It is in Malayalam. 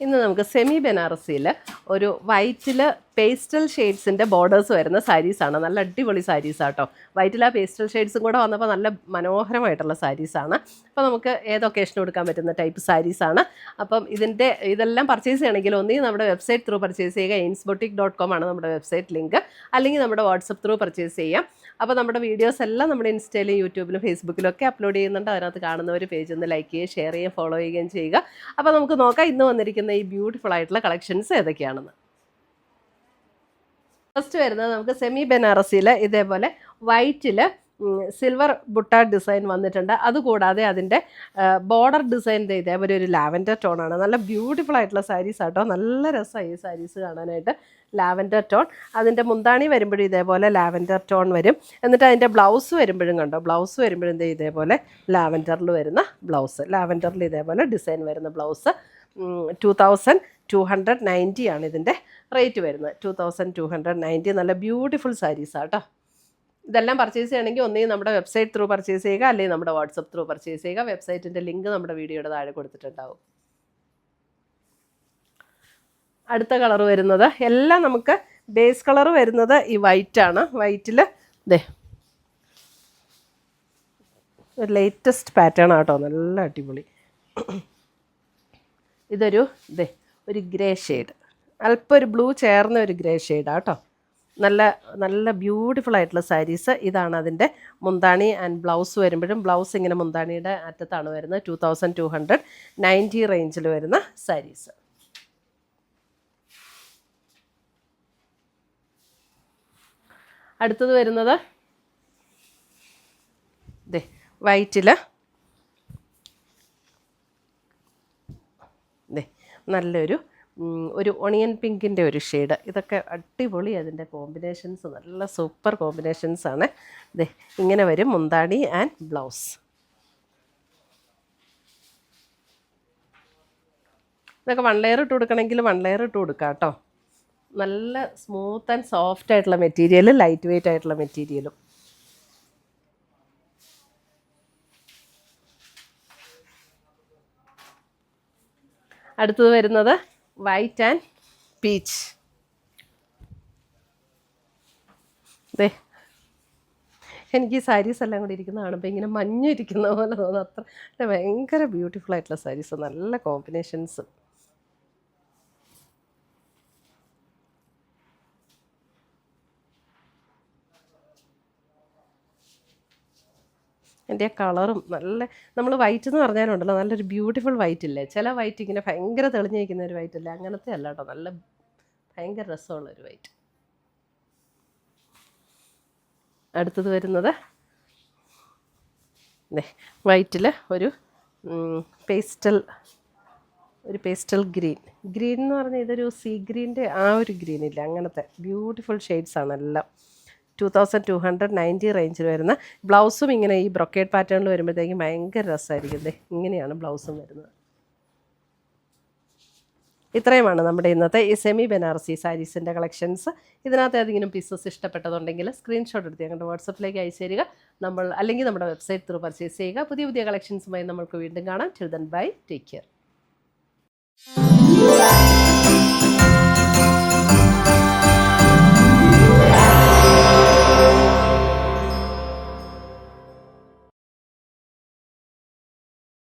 ഇന്ന് നമുക്ക് സെമി ബനാറസിയിൽ ഒരു വൈറ്റിൽ പേസ്റ്റൽ ഷെയ്ഡ്സിൻ്റെ ബോർഡേഴ്സ് വരുന്ന സാരീസാണ്. നല്ല അടിപൊളി സാരീസാണ് കേട്ടോ. വൈറ്റിൽ ആ പേസ്റ്റൽ ഷെയ്ഡ്സും കൂടെ വന്നപ്പോൾ നല്ല മനോഹരമായിട്ടുള്ള സാരീസാണ്. അപ്പോൾ നമുക്ക് ഏത് ഒക്കേഷനും എടുക്കാൻ പറ്റുന്ന ടൈപ്പ് സാരീസാണ്. അപ്പം ഇതെല്ലാം പർച്ചേസ് ചെയ്യണമെങ്കിൽ ഒന്നുകിൽ നമ്മുടെ വെബ്സൈറ്റ് ത്രൂ പർച്ചേസ് ചെയ്യുക. ainsboutique.com ആണ് നമ്മുടെ വെബ്സൈറ്റ് ലിങ്ക്. അല്ലെങ്കിൽ നമ്മുടെ വാട്സപ്പ് ത്രൂ പർച്ചേസ് ചെയ്യാം. അപ്പോൾ നമ്മുടെ വീഡിയോസ് എല്ലാം നമ്മുടെ ഇൻസ്റ്റയിലും യൂട്യൂബിലും ഫേസ്ബുക്കിലും ഒക്കെ അപ്ലോഡ് ചെയ്യുന്നുണ്ട്. അതിനകത്ത് കാണുന്നവർ പേജ് ഒന്ന് ലൈക്ക് ചെയ്യുക, ഷെയർ ചെയ്യുക, ഫോളോ ചെയ്യുകയും ചെയ്യുക. അപ്പോൾ നമുക്ക് നോക്കാം ഇന്ന് വന്നിരിക്കുന്ന ഈ ബ്യൂട്ടിഫുൾ ആയിട്ടുള്ള കളക്ഷൻസ് ഏതൊക്കെയാണെന്ന്. ഫസ്റ്റ് വരുന്നത് നമുക്ക് സെമി ബനാറസിയിൽ ഇതേപോലെ വൈറ്റിൽ സിൽവർ ബുട്ട ഡിസൈൻ വന്നിട്ടുണ്ട്. അതുകൂടാതെ അതിൻ്റെ ബോർഡർ ഡിസൈൻ ഇതേപോലെ ഒരു ലാവൻഡർ ടോണാണ്. നല്ല ബ്യൂട്ടിഫുൾ ആയിട്ടുള്ള സാരീസ് ആട്ടോ. നല്ല രസമായി ഈ സാരീസ് കാണാനായിട്ട്. ലാവൻഡർ ടോൺ, അതിൻ്റെ മുന്താണി വരുമ്പോഴും ഇതേപോലെ ലാവൻഡർ ടോൺ വരും. എന്നിട്ട് അതിൻ്റെ ബ്ലൗസ് വരുമ്പോഴും കണ്ടോ, ബ്ലൗസ് വരുമ്പോഴും ഇതേപോലെ ലാവൻഡറിൽ വരുന്ന ബ്ലൗസ്, ലാവൻഡറിൽ ഇതേപോലെ ഡിസൈൻ വരുന്ന ബ്ലൗസ്. 2290 ആണ് ഇതിൻ്റെ റേറ്റ് വരുന്നത്. 2290. നല്ല ബ്യൂട്ടിഫുൾ സാരീസാണ് കേട്ടോ. ഇതെല്ലാം പർച്ചേസ് ചെയ്യണമെങ്കിൽ ഒന്നുകിൽ നമ്മുടെ വെബ്സൈറ്റ് ത്രൂ പർച്ചേസ് ചെയ്യുക, അല്ലെങ്കിൽ നമ്മുടെ വാട്സപ്പ് ത്രൂ പർച്ചേസ് ചെയ്യുക. വെബ്സൈറ്റിൻ്റെ ലിങ്ക് നമ്മുടെ വീഡിയോയുടെ താഴെ കൊടുത്തിട്ടുണ്ടാവും. അടുത്ത കളർ വരുന്നത് എല്ലാം നമുക്ക് ബേസ് കളർ വരുന്നത് ഈ വൈറ്റാണ്. വൈറ്റിൽ ഒരു ലേറ്റസ്റ്റ് പാറ്റേൺ ആട്ടോ, നല്ല അടിപൊളി. ഇതൊരു ഒരു ഗ്രേ ഷെയ്ഡ്, അല്പം ഒരു ബ്ലൂ ചേർന്ന ഒരു ഗ്രേ ഷെയ്ഡാണ് കേട്ടോ. നല്ല നല്ല ബ്യൂട്ടിഫുൾ ആയിട്ടുള്ള സാരീസ്. ഇതാണ് അതിൻ്റെ മുന്താണി ആൻഡ് ബ്ലൗസ് വരുമ്പോഴും ബ്ലൗസ് ഇങ്ങനെ മുന്താണിയുടെ അറ്റത്താണ് വരുന്നത്. 2290 റേഞ്ചിൽ വരുന്ന സാരീസ്. അടുത്തത് വരുന്നത് വൈറ്റിൽ നല്ലൊരു ഒണിയൻ പിങ്കിൻ്റെ ഒരു ഷെയ്ഡ്. ഇതൊക്കെ അടിപൊളി. അതിൻ്റെ കോമ്പിനേഷൻസ് നല്ല സൂപ്പർ കോമ്പിനേഷൻസാണ്. ഇങ്ങനെ വരും മുന്താണി ആൻഡ് ബ്ലൗസ്. ഇതൊക്കെ 1 ലെയർ ഇട്ട് കൊടുക്കണമെങ്കിൽ 1 ലെയർ ഇട്ട് കൊടുക്കാം കേട്ടോ. നല്ല സ്മൂത്ത് ആൻഡ് സോഫ്റ്റ് ആയിട്ടുള്ള മെറ്റീരിയൽ, ലൈറ്റ് വെയ്റ്റ് ആയിട്ടുള്ള മെറ്റീരിയലും. അടുത്തത് വരുന്നത് വൈറ്റ് ആൻഡ് പീച്ച്. എനിക്ക് ഈ സാരീസ് എല്ലാം കൂടി ഇരിക്കുന്ന കാണുമ്പോൾ ഇങ്ങനെ മഞ്ഞിരിക്കുന്ന പോലെ തോന്നുന്നു. അത്ര ഭയങ്കര ബ്യൂട്ടിഫുൾ ആയിട്ടുള്ള സാരീസ്, നല്ല കോമ്പിനേഷൻസ്. എൻ്റെ കളറും നല്ല, നമ്മൾ വൈറ്റ് എന്ന് പറഞ്ഞാലുണ്ടല്ലോ നല്ലൊരു ബ്യൂട്ടിഫുൾ വൈറ്റ് ഇല്ലേ, ചില വൈറ്റ് ഇങ്ങനെ ഭയങ്കര തെളിഞ്ഞിരിക്കുന്ന ഒരു വൈറ്റ് ഇല്ലേ, അങ്ങനത്തെ അല്ല കേട്ടോ. നല്ല ഭയങ്കര രസമുള്ളൊരു വൈറ്റ്. അടുത്തത് വരുന്നത് വൈറ്റിൽ ഒരു പേസ്റ്റൽ ഗ്രീൻ എന്ന് പറഞ്ഞാൽ ഇതൊരു സീ ഗ്രീൻ്റെ ആ ഒരു ഗ്രീൻ ഇല്ല, അങ്ങനത്തെ ബ്യൂട്ടിഫുൾ ഷെയ്ഡ്സാണ് എല്ലാം. 2290 റേഞ്ചിൽ വരുന്ന ബ്ലൗസും ഇങ്ങനെ ഈ ബ്രൊക്കേഡ് പാറ്റേണിൽ വരുമ്പോഴത്തേക്കും ഭയങ്കര രസമായിരിക്കും. ഇങ്ങനെയാണ് ബ്ലൗസും വരുന്നത്. ഇത്രയുമാണ് നമ്മുടെ ഇന്നത്തെ ഈ സെമി ബനാറസി സാരീസിൻ്റെ കളക്ഷൻസ്. ഇതിനകത്ത് ഏതെങ്കിലും പീസസ് ഇഷ്ടപ്പെട്ടതുണ്ടെങ്കിൽ സ്ക്രീൻഷോട്ട് എടുത്ത് ഞങ്ങളുടെ വാട്സപ്പിലേക്ക് അയച്ചു തരിക. അല്ലെങ്കിൽ നമ്മുടെ വെബ്സൈറ്റ് ത്രൂ പർച്ചേസ് ചെയ്യുക. പുതിയ പുതിയ കളക്ഷൻസുമായി നമുക്ക് വീണ്ടും കാണാം. Till then bye, take care.